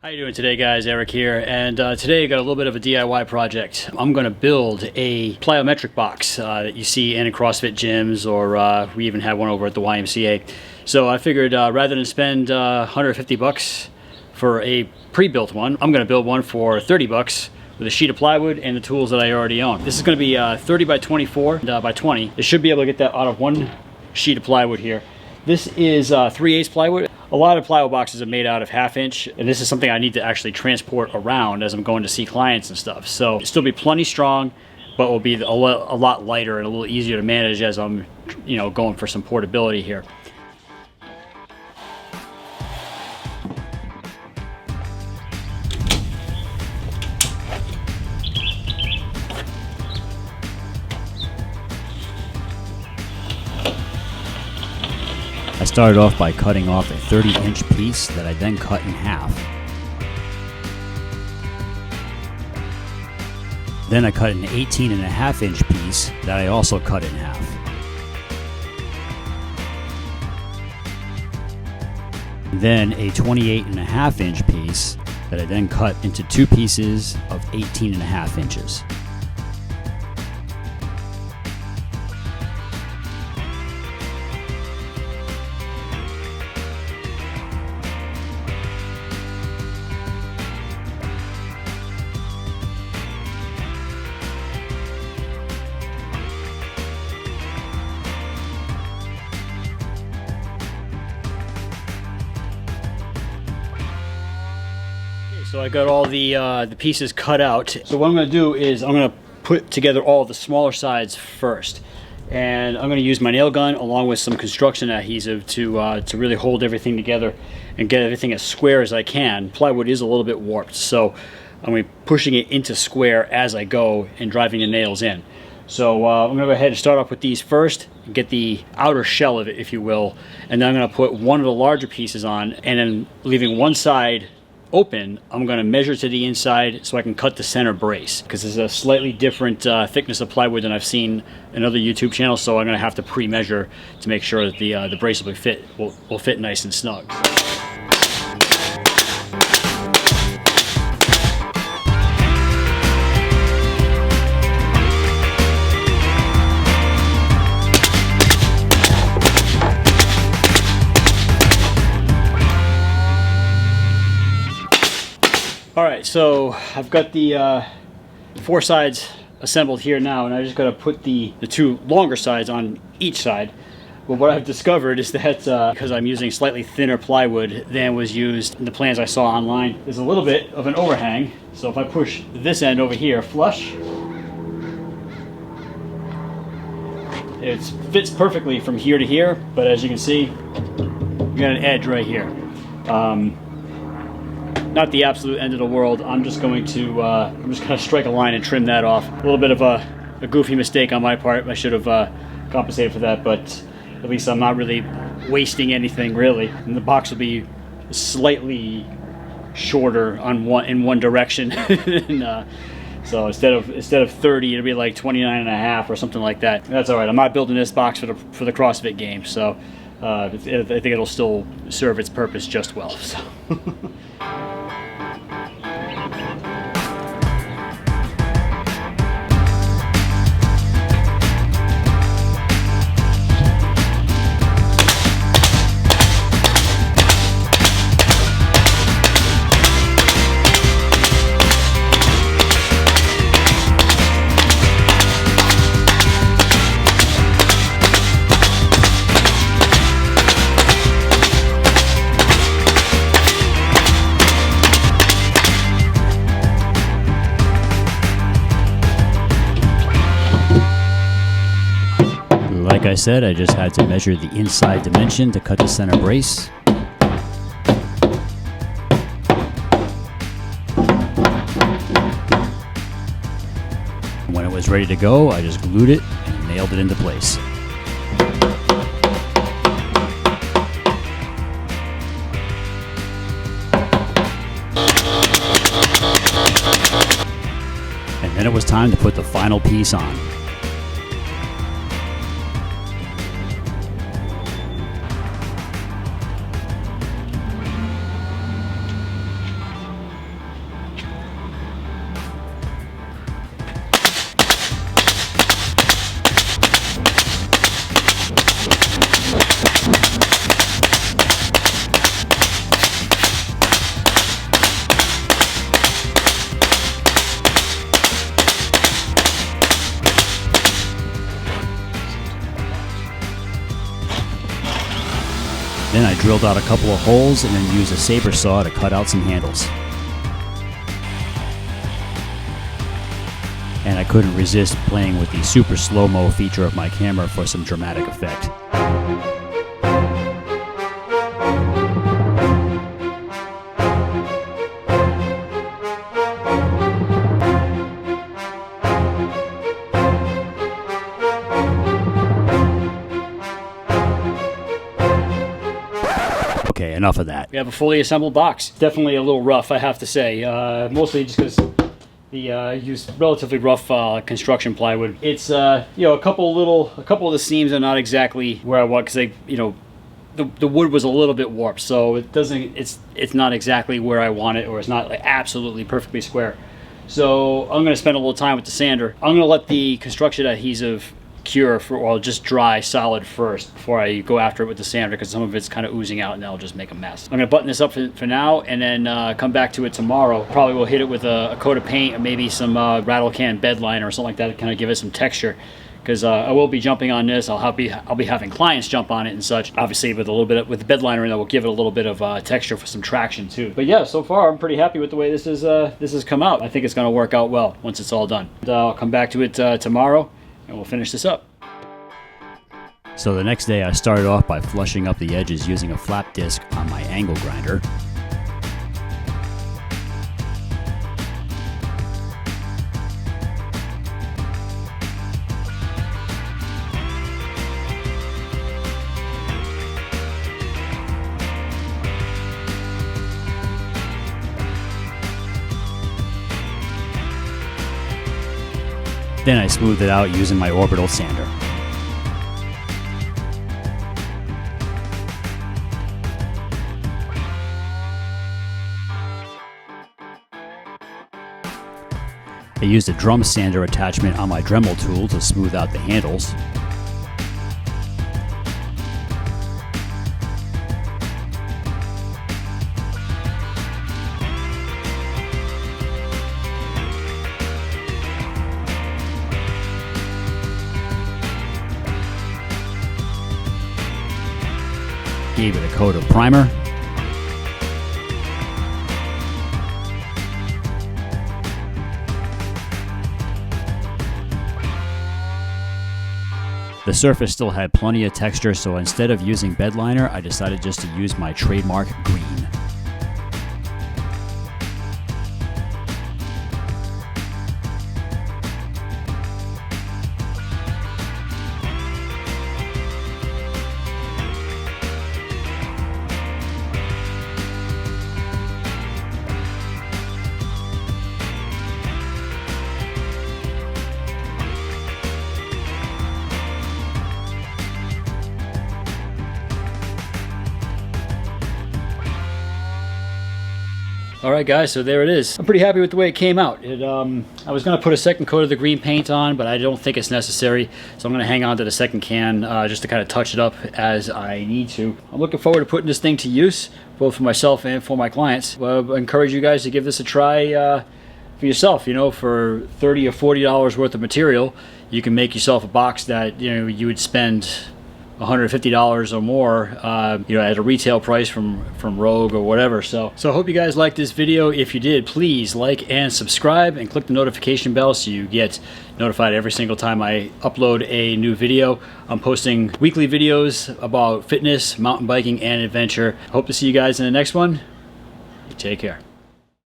How you doing today, guys? Eric here, and today I got a little bit of a DIY project. I'm going to build a plyometric box that you see in CrossFit gyms, or we even have one over at the YMCA. So I figured rather than spend 150 bucks for a pre-built one, I'm going to build one for 30 bucks with a sheet of plywood and the tools that I already own. This is going to be 30 by 24 by 20. It should be able to get that out of one sheet of plywood here. This is 3/8 plywood. A lot of Plyo boxes are made out of 1/2 inch, and this is something I need to actually transport around as I'm going to see clients and stuff. So it'll still be plenty strong, but will be a lot lighter and a little easier to manage as I'm, going for some portability here. I started off by cutting off a 30-inch piece that I then cut in half. Then I cut an 18.5-inch piece that I also cut in half. Then a 28.5-inch piece that I then cut into two pieces of 18.5 inches. So I got all the pieces cut out. So what I'm going to do is I'm going to put together all the smaller sides first, and I'm going to use my nail gun along with some construction adhesive to really hold everything together and get everything as square as I can. Plywood is a little bit warped, so I'm going to be pushing it into square as I go and driving the nails in. So I'm going to go ahead and start off with these first, get the outer shell of it, if you will, and then I'm going to put one of the larger pieces on, and then leaving one side open, I'm going to measure to the inside so I can cut the center brace, because this is a slightly different thickness of plywood than I've seen in other YouTube channels, so I'm going to have to pre-measure to make sure that the brace will fit nice and snug. Alright, so I've got the four sides assembled here now, and I just got to put the two longer sides on each side. But what I've discovered is that because I'm using slightly thinner plywood than was used in the plans I saw online, there's a little bit of an overhang. So if I push this end over here flush, it fits perfectly from here to here, but as you can see, we got an edge right here. Not the absolute end of the world. I'm just going to strike a line and trim that off. A little bit of a goofy mistake on my part. I should have compensated for that, but at least I'm not really wasting anything really. And the box will be slightly shorter in one direction. And, so instead of 30, it'll be like 29.5 or something like that. That's all right. I'm not building this box for the CrossFit game, so I think it'll still serve its purpose just well. So. Like I said, I just had to measure the inside dimension to cut the center brace. When it was ready to go, I just glued it and nailed it into place. And then it was time to put the final piece on. drilled out a couple of holes and then used a saber saw to cut out some handles. And I couldn't resist playing with the super slow-mo feature of my camera for some dramatic effect. Okay, enough of that. We have a fully assembled box. Definitely a little rough, I have to say. Mostly just because the used relatively rough construction plywood. It's you know, a couple of the seams are not exactly where I want, because they, you know, the wood was a little bit warped, so it's not exactly where I want it, or it's not like absolutely perfectly square. So I'm going to spend a little time with the sander. I'm going to let the construction adhesive cure or just dry solid first before I go after it with the sander, because some of it's kind of oozing out and that'll just make a mess. I'm going to button this up for now, and then come back to it tomorrow. Probably will hit it with a coat of paint, or maybe some rattle can bed liner or something like that to kind of give it some texture, because I will be jumping on this. I'll be having clients jump on it and such. Obviously with a little bit with the bed liner, and that will give it a little bit of texture for some traction too. But yeah, so far I'm pretty happy with the way this has come out. I think it's going to work out well once it's all done. And, I'll come back to it tomorrow, and we'll finish this up. So the next day I started off by flushing up the edges using a flap disc on my angle grinder. Then I smoothed it out using my orbital sander. I used a drum sander attachment on my Dremel tool to smooth out the handles. Gave it a coat of primer. The surface still had plenty of texture, so instead of using bed liner, I decided just to use my trademark green. Alright guys, so there it is. I'm pretty happy with the way it came out. I was going to put a second coat of the green paint on, but I don't think it's necessary. So I'm going to hang on to the second can just to kind of touch it up as I need to. I'm looking forward to putting this thing to use, both for myself and for my clients. I encourage you guys to give this a try for yourself. You know, for $30 or $40 worth of material, you can make yourself a box that, you know, you would spend $150 or more, you know, at a retail price from Rogue or whatever. So I hope you guys liked this video. If you did, please like and subscribe and click the notification bell so you get notified every single time I upload a new video. I'm posting weekly videos about fitness, mountain biking, and adventure. Hope to see you guys in the next one. Take care.